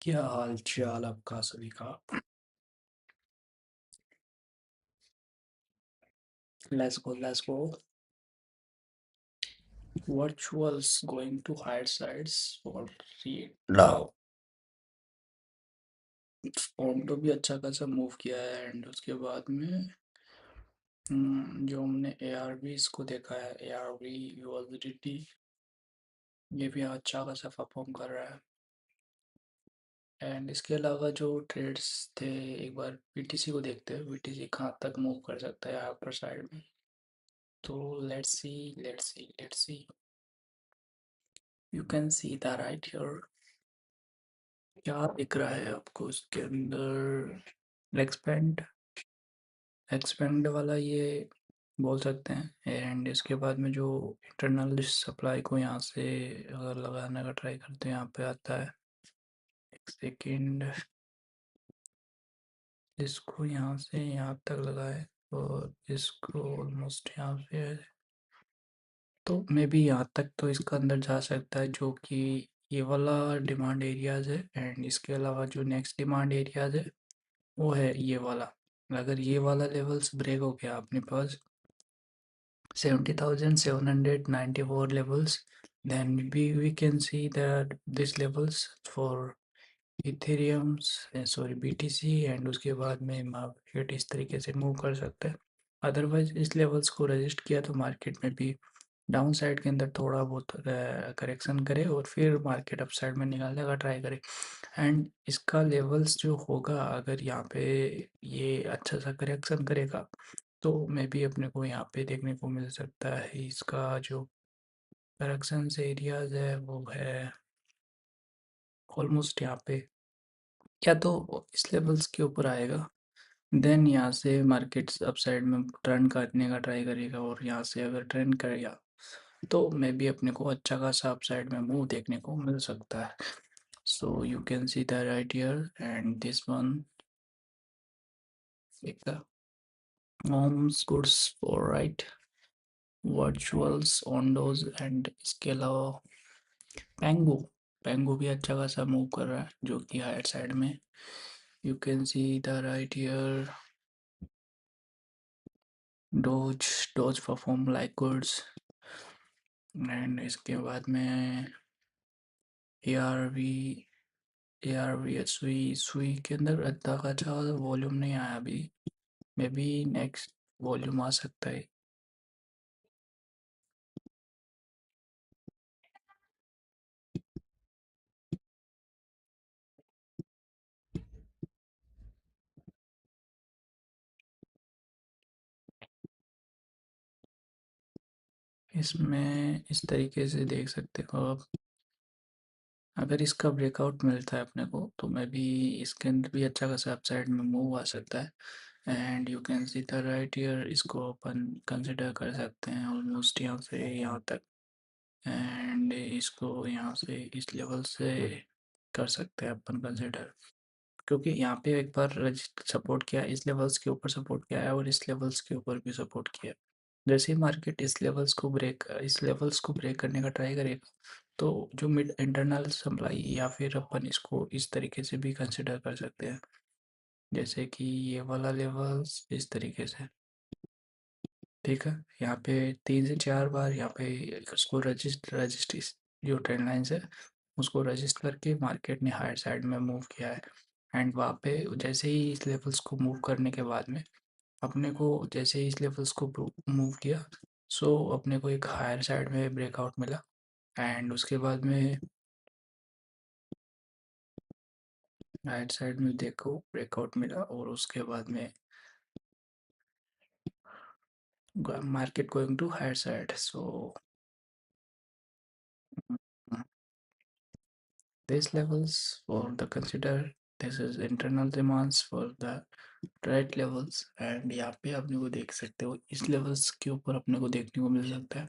क्या हाल चाल आपका सभी का। Let's go. Virtuals going to higher sides for read now. Form तो भी अच्छा खासा मूव किया है एंड उसके बाद में जो हमने ए आर वी इसको देखा है, ए आर वी यूएसडीटी ये भी अच्छा खासा परफॉर्म कर रहा है। एंड इसके अलावा जो ट्रेड्स थे, एक बार बीटीसी को देखते हैं, बीटीसी कहाँ तक मूव कर सकता है अपर साइड में। तो let's see you can see the right here. क्या दिख रहा है आपको इसके अंदर? एक्सपेंड एक्सपेंड वाला ये बोल सकते हैं। एंड इसके बाद में जो इंटरनल सप्लाई को यहाँ से अगर लगाने का ट्राई करते हैं, यहाँ पे आता है। एक सेकेंड, इसको यहाँ से यहाँ तक लगाए और इसको ऑलमोस्ट यहाँ पे है, तो मे बी यहाँ तक तो इसका अंदर जा सकता है, जो कि ये वाला डिमांड एरियाज है। एंड इसके अलावा जो नेक्स्ट डिमांड एरियाज है वो है ये वाला। अगर ये वाला लेवल्स ब्रेक हो गया अपने पास 70,794 levels, then we can see that these levels for Ethereums sorry BTC and उसके बाद में मार्केट इस तरीके से मूव कर सकता है। अदरवाइज इस लेवल्स को रजिस्ट किया तो मार्केट में भी डाउन साइड के अंदर थोड़ा बहुत करेक्शन करे और फिर मार्केट अप साइड में निकालने का ट्राई करे। एंड इसका लेवल्स जो होगा, अगर यहाँ पे ये अच्छा सा करेक्शन करेगा तो मे बी अपने को यहाँ पे देखने को मिल सकता है। इसका जो करेक्शन एरियाज है वो है ऑलमोस्ट यहाँ पे, या तो इस लेवल्स के ऊपर आएगा, देन यहाँ से मार्केट्स अपसाइड में टर्न करने का ट्राई करेगा और यहाँ से अगर टर्न करेगा तो मे बी अपने को अच्छा खासा अपसाइड में मूव देखने को मिल सकता है। So you can see the right here and this one homes goods for right virtuals on doze. And इसके अलावा पेंगो पेंगो भी अच्छा खासा मूव कर रहा है, जो कि हायर साइड में you can see the right here. Dose dose perform like goods and इसके बाद में ए आर वी सुई सुई के अंदर अच्छा खासा वॉल्यूम नहीं आया अभी, मे बी नेक्स्ट वॉल्यूम आ सकता है। इसमें इस तरीके से देख सकते हो आप। अगर इसका ब्रेकआउट मिलता है अपने को तो मे बी इसके अंदर भी अच्छा खासा अपसाइड में मूव आ सकता है। And you can see the right year, इसको अपन कंसिडर कर सकते हैं ऑलमोस्ट यहाँ से यहाँ तक। एंड इसको यहाँ से इस लेवल से कर सकते हैं अपन कंसिडर, क्योंकि यहाँ पे एक बार सपोर्ट किया, इस लेवल्स के ऊपर सपोर्ट किया है और इस लेवल्स के ऊपर भी सपोर्ट किया है। जैसे ही मार्केट इस लेवल्स को ब्रेक करने का ट्राई करेगा तो जो मिड इंटरनल सप्लाई, या फिर अपन इसको इस तरीके से भी कंसिडर कर सकते हैं, जैसे कि ये वाला लेवल्स इस तरीके से। ठीक है, यहाँ पे 3 से 4 बार यहाँ पे उसको रजिस्ट जो ट्रेंड लाइन्स है उसको रजिस्ट करके मार्केट ने हायर साइड में मूव किया है। एंड वहाँ पे जैसे ही इस लेवल्स को मूव करने के बाद में अपने को, जैसे ही इस लेवल्स को मूव किया, सो अपने को एक हायर साइड में ब्रेकआउट मिला। एंड उसके बाद में राइट साइड में देखो ब्रेकआउट मिला और उसके बाद में market going to higher side. So these levels for the consider, this is internal demands for the right levels। And यहाँ पे अपने को देख सकते हो इस लेवल्स के ऊपर अपने को देखने को मिल सकता है।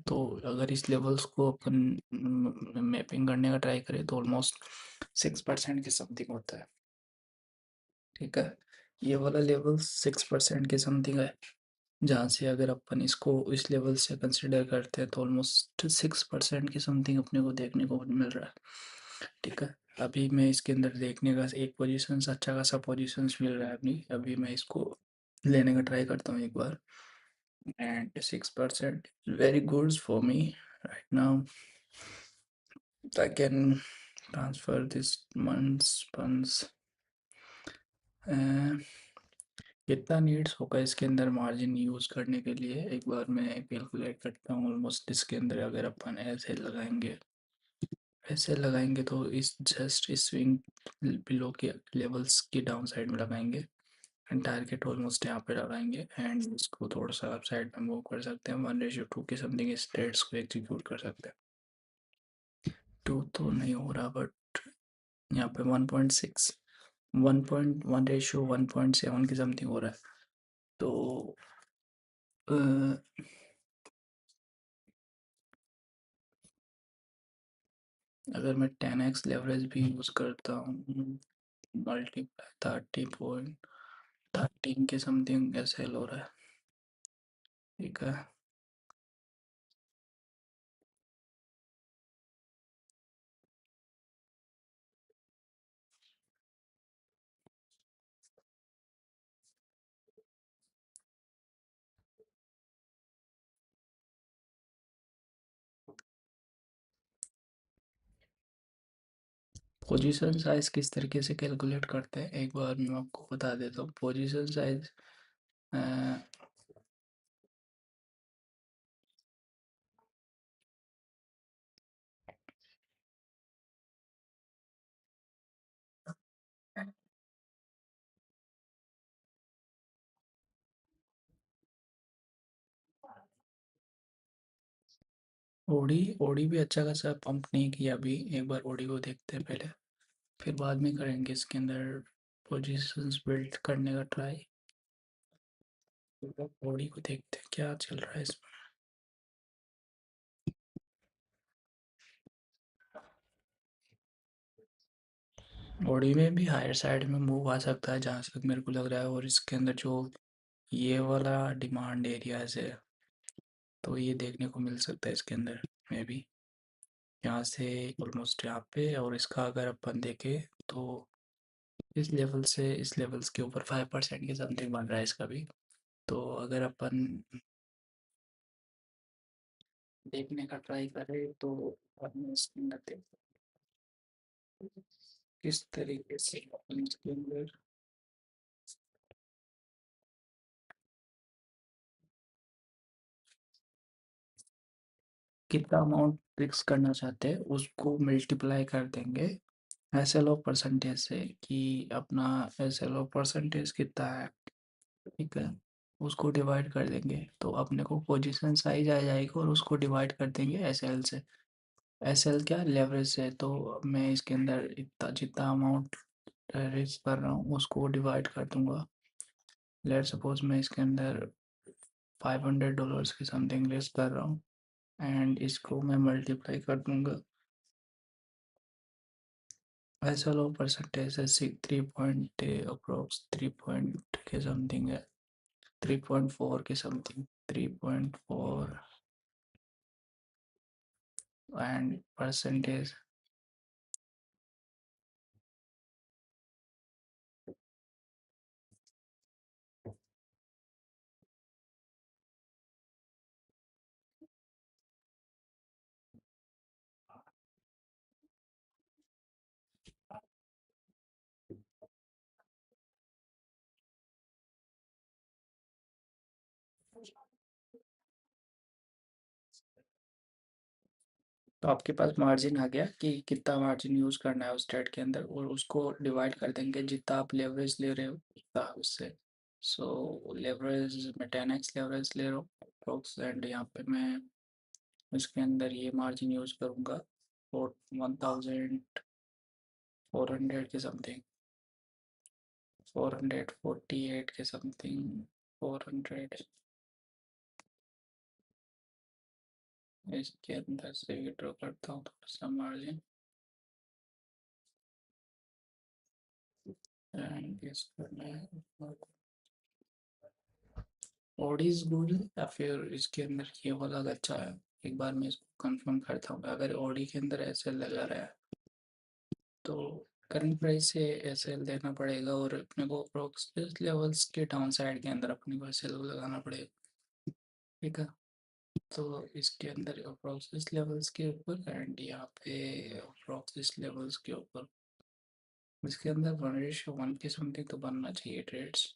तो अगर इस लेवल्स को अपन मैपिंग करने का ट्राई करें तो ऑलमोस्ट 6% के समथिंग होता है। ठीक है, ये वाला लेवल 6% के समथिंग है, जहाँ से अगर अपन इसको इस लेवल से कंसिडर करते हैं तो ऑलमोस्ट 6% के समथिंग अपने को देखने को मिल रहा है। ठीक है। अभी मैं इसके अंदर देखने का एक पोजीशंस अच्छा खासा पोजीशंस मिल रहा है अभी अभी मैं इसको लेने का ट्राई करता हूँ एक बार and 6% very good for me right now I can transfer this month's funds कितना नीड्स होगा इसके अंदर मार्जिन यूज़ करने के लिए एक बार मैं कैलकुलेट करता हूँ ऑलमोस्ट इसके अंदर अगर अपन ऐसे लगाएंगे तो इस जस्ट इस स्विंग बिलो के लेवल्स की डाउन साइड में लगाएंगे एंड टारगेट ऑलमोस्ट यहाँ पे लगाएंगे एंड इसको थोड़ा सा अप साइड में मूव कर सकते हैं 1:2 के समथिंग इस ट्रेड्स को एग्जीक्यूट कर सकते हैं 2 तो नहीं हो रहा बट यहाँ पे 1.6 1.1 1.7 की समथिंग हो रहा है तो अ, अगर मैं 10x लेवरेज भी यूज़ करता हूँ मल्टीप्लाई 30.13 के समथिंग ऐसे हो रहा है ठीक है पोजीशन साइज किस तरीके से कैलकुलेट करते हैं एक बार मैं आपको बता देता हूँ पोजीशन साइज ओडी ओडी भी अच्छा खासा पंप नहीं किया अभी एक बार ओडी को देखते हैं पहले फिर बाद में करेंगे इसके अंदर पोजीशंस बिल्ड करने का ट्राई ओडी को देखते हैं क्या चल रहा है इसमें ओडी में भी हायर साइड में मूव आ सकता है जहाँ तक मेरे को लग रहा है और इसके अंदर जो ये वाला डिमांड एरियाज है तो ये देखने को मिल सकता है इसके अंदर मे बी यहाँ से ऑलमोस्ट यहाँ पे और इसका अगर अपन देखें तो इस लेवल से इस लेवल्स के ऊपर 5% के समथिंग बन रहा है इसका भी तो अगर अपन देखने का ट्राई करें तो अपन इसके अंदर देख किस तरीके से अपन इसके अंदर कितना अमाउंट फिक्स करना चाहते हैं उसको मल्टीप्लाई कर देंगे एस एल ओ परसेंटेज से कि अपना एस एल ओ परसेंटेज कितना है ठीक है उसको डिवाइड कर देंगे तो अपने को पोजीशन साइज आ जाएगी और उसको डिवाइड कर देंगे एस एल से एस एल क्या लेवरेज से तो मैं इसके अंदर इतना जितना अमाउंट रेस कर रहा हूँ उसको डिवाइड कर दूंगा लेट सपोज मैं इसके अंदर $500 की समथिंग रेस कर रहा हूँ एंड इसको मैं मल्टीप्लाई कर दूंगा ऐसा लो परसेंटेज है 3 पॉइंट अप्रोक्स 3 पॉइंट के समथिंग है 3.4 के समथिंग 3.4 एंड परसेंटेज तो आपके पास मार्जिन आ गया कि कितना मार्जिन यूज़ करना है उस ट्रेड के अंदर और उसको डिवाइड कर देंगे जितना आप लेवरेज ले रहे हो उतना उससे सो लेवरेज मैं 10x लेवरेज ले रहा हूँ अप्रोक्स एंड यहाँ पे मैं इसके अंदर ये मार्जिन यूज़ करूँगा और 1400 के समथिंग 448 के समथिंग 400 इसके अंदर से विड्रॉ करता हूँ थोड़ा सा मार्जिन एंड इस करना है ऑडीज गुड या फिर इसके अंदर ये वाला अच्छा है एक बार मैं इसको कंफर्म करता हूँ अगर ऑडी के अंदर ऐसे लगा रहा है तो करंट प्राइस से एसएल देना पड़ेगा और अपने को अप्रोक्स इस लेवल्स के डाउन साइड के अंदर अपने को एसएल लगाना पड़ेगा। ठीक है, तो इसके अंदर अप्रोक्स इस लेवल्स के ऊपर एंड यहाँ पे अप्रोक्स इस लेवल्स के ऊपर, इसके अंदर 1:1 के समथिंग तो बनना चाहिए ट्रेड्स।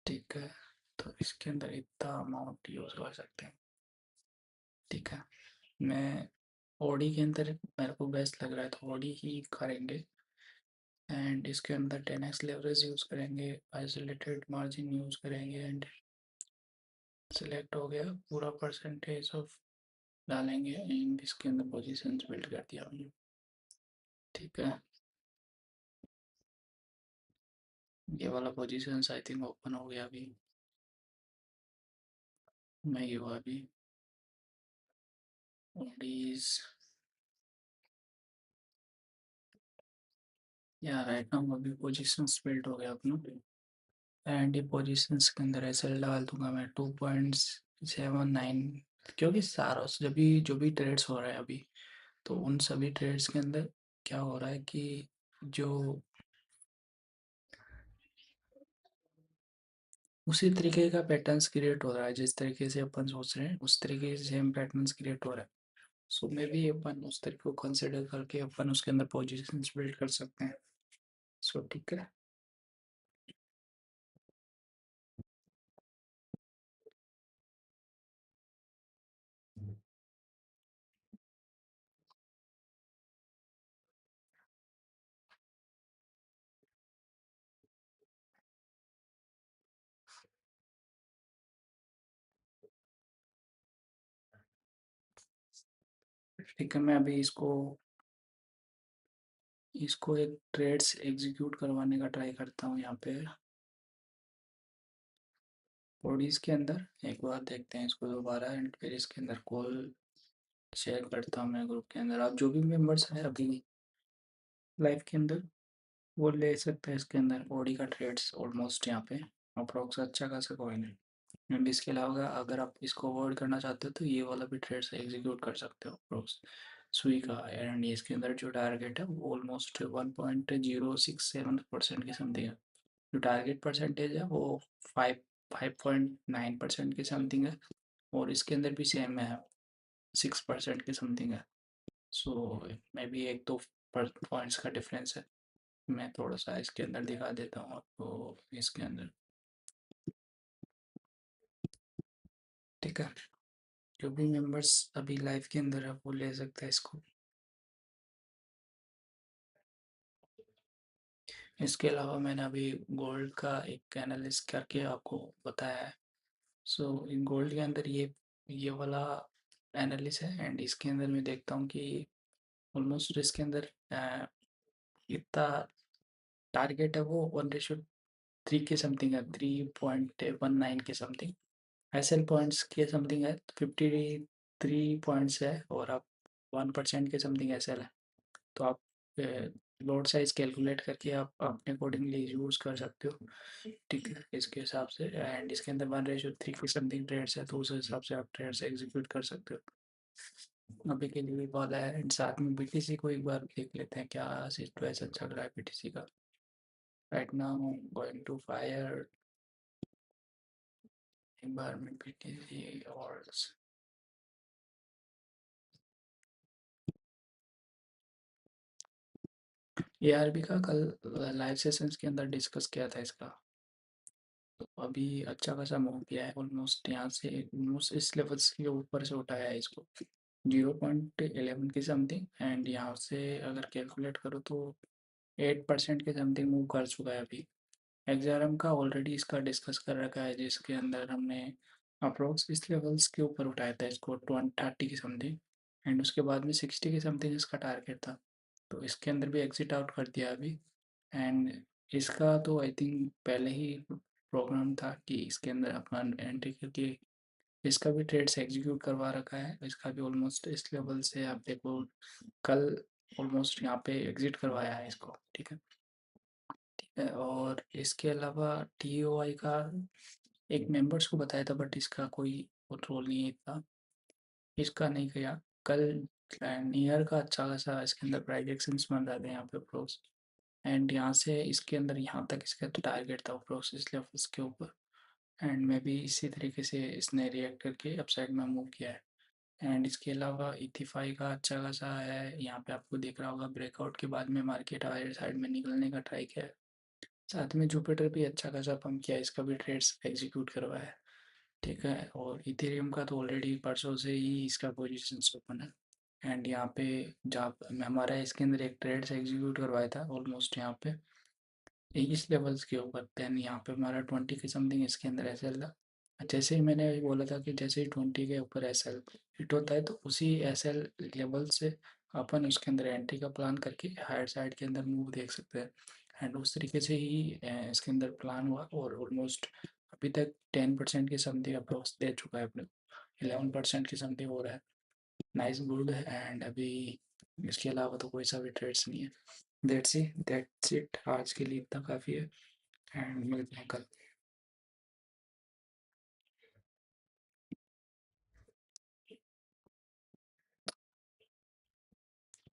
ठीक है, तो इसके अंदर इतना अमाउंट यूज़ कर सकते हैं। ठीक है, मैं ऑडी के अंदर मेरे को बेस्ट लग रहा है तो ऑडी ही करेंगे एंड इसके अंदर 10x लेवरेज यूज़ करेंगे, आइसोलेटेड मार्जिन यूज़ करेंगे एंड सिलेक्ट हो गया पूरा परसेंटेज ऑफ डालेंगे एंड इसके अंदर पोजीशंस बिल्ड कर दिया हमने। ठीक है, ये वाला पोजीशंस आई थिंक ओपन हो गया अभी, नहीं हुआ अभी। ऑडीज या राइट नाउ अभी पोजीशंस बिल्ड हो गया अपना एंड ये पोजीशंस के अंदर ऐसे डाल दूंगा मैं 2.79, क्योंकि सारा जो भी ट्रेड्स हो रहा है अभी, तो उन सभी ट्रेड्स के अंदर क्या हो रहा है कि जो उसी तरीके का पैटर्न्स क्रिएट हो रहा है जिस तरीके से अपन सोच रहे हैं उस तरीके से सेम पैटर्न्स क्रिएट हो रहा है। सो मे बी अपन उस तरीके को कंसिडर करके अपन उसके अंदर पोजीशंस बिल्ड कर सकते हैं। सो ठीक है, ठीक है, मैं अभी इसको इसको एक ट्रेड्स एग्जीक्यूट करवाने का ट्राई करता हूँ यहाँ पे बॉडीज के अंदर। एक बार देखते हैं इसको दोबारा एंड फिर इसके अंदर कॉल शेयर करता हूँ मैं ग्रुप के अंदर। आप जो भी मेंबर्स हैं अभी लाइव के अंदर वो ले सकते हैं इसके अंदर बॉडी का ट्रेड्स ऑलमोस्ट यहाँ पे अप्रोक्स अच्छा खासा कॉइन है। एंड इसके अलावा अगर आप इसको अवॉइड करना चाहते हो तो ये वाला भी ट्रेड्स एग्जीक्यूट कर सकते हो अप्रोक्स सुई का एंड इसके अंदर जो टारगेट है वो ऑलमोस्ट 1.067% के समथिंग है। जो टारगेट परसेंटेज है वो 5.9% के समथिंग है और इसके अंदर भी सेम है 6% के समथिंग है। सो मे बी एक दो पॉइंट्स का डिफरेंस है। मैं थोड़ा सा इसके अंदर दिखा देता हूँ आपको इसके अंदर। ठीक है, जो भी मेंबर्स अभी लाइव के अंदर है वो ले सकते हैं इसको। इसके अलावा मैंने अभी गोल्ड का एक एनालिस्ट करके आपको बताया है। सो इन गोल्ड के अंदर ये वाला एनालिस्ट है एंड इसके अंदर मैं देखता हूँ कि ऑलमोस्ट इसके अंदर इतना टारगेट है वो 1:3 के समथिंग है, 3.19 के समथिंग। एसएल पॉइंट्स के समथिंग है 53 पॉइंट्स है और आप 1% के समथिंग एसएल है। तो आप लोड साइज कैलकुलेट करके आप अपने अकॉर्डिंगली यूज़ कर सकते हो। ठीक है, इसके हिसाब से एंड इसके अंदर 1:3 की समथिंग ट्रेड्स है तो उस हिसाब से आप ट्रेड्स एग्जीक्यूट कर सकते हो। अभी के लिए वाला है एंड साथ में बीटीसी को एक बार देख लेते हैं क्या सिचुएशन चल रहा है बीटीसी का। Right now going to fire एक बार में बीटीसी और एआरबी का कल लाइव सेशंस के अंदर डिस्कस किया था इसका। तो अभी अच्छा खासा मूव किया है ऑलमोस्ट यहाँ से ऑलमोस्ट इस लेवल्स के ऊपर से उठाया है इसको 0.11 की समथिंग एंड यहाँ से अगर कैलकुलेट करो तो 8% के समथिंग मूव कर चुका है अभी। एक्सारम का ऑलरेडी इसका डिस्कस कर रखा है जिसके अंदर हमने अप्रोक्स इस लेवल्स के ऊपर उठाया था इसको 30 की समथिंग एंड उसके बाद में 60 की समथिंग इसका टारगेट था। तो इसके अंदर भी एग्जिट आउट कर दिया अभी एंड इसका तो आई थिंक पहले ही प्रोग्राम था कि इसके अंदर अपना एंट्री करके इसका भी ट्रेड्स एग्जीक्यूट करवा रखा है। इसका भी ऑलमोस्ट इस लेवल से आप देखो कल ऑलमोस्ट यहाँ पे एग्जिट करवाया है इसको। ठीक है, ठीक है, और इसके अलावा टीओआई का एक मेंबर्स को बताया था बट इसका कोई रोल नहीं है इतना, इसका नहीं गया कल। ईयर का अच्छा खासा इसके अंदर प्राइस एक्शंस बन रहे थे यहाँ पे प्रोस, एंड यहाँ से इसके अंदर यहाँ तक इसका तो टारगेट था प्रोस इस लेवल्स के ऊपर, एंड मे बी इसी तरीके से इसने रिएक्ट करके अपसाइड में मूव किया है। एंड इसके अलावा इथिफाई का अच्छा खासा है, यहाँ पे आपको दिख रहा होगा ब्रेकआउट के बाद में मार्केट हायर साइड में निकलने का ट्राई किया है। साथ में जुपिटर भी अच्छा खासा पंप किया है, इसका भी ट्रेड्स एग्जीक्यूट करवाया है। ठीक है, और इथेरियम का तो ऑलरेडी परसों से ही इसका पोजीशन ओपन है, एंड यहाँ पे जहाँ हमारा इसके अंदर एक ट्रेड्स एग्जीक्यूट करवाया था ऑलमोस्ट यहाँ पे इस लेवल्स के ऊपर, देन यहाँ पे हमारा 20 के समथिंग इसके अंदर एस एल था। जैसे ही मैंने अभी बोला था कि जैसे ही 20 के ऊपर एस एल हिट होता है तो उसी एस एल लेवल से अपन उसके अंदर एंट्री का प्लान करके हायर साइड के अंदर मूव देख सकते हैं। एंड उस तरीके से ही इसके अंदर प्लान हुआ, और ऑलमोस्ट अभी तक 10% के समथिंग अप्रोक्स दे चुका है अपने को, 11% के समथिंग हो रहा है। नाइस गुड है, एंड अभी इसके अलावा तो कोई सा भी ट्रेड्स नहीं है। दैट्स इट आज के लिए इतना काफ़ी है, एंड मिलते हैं कल।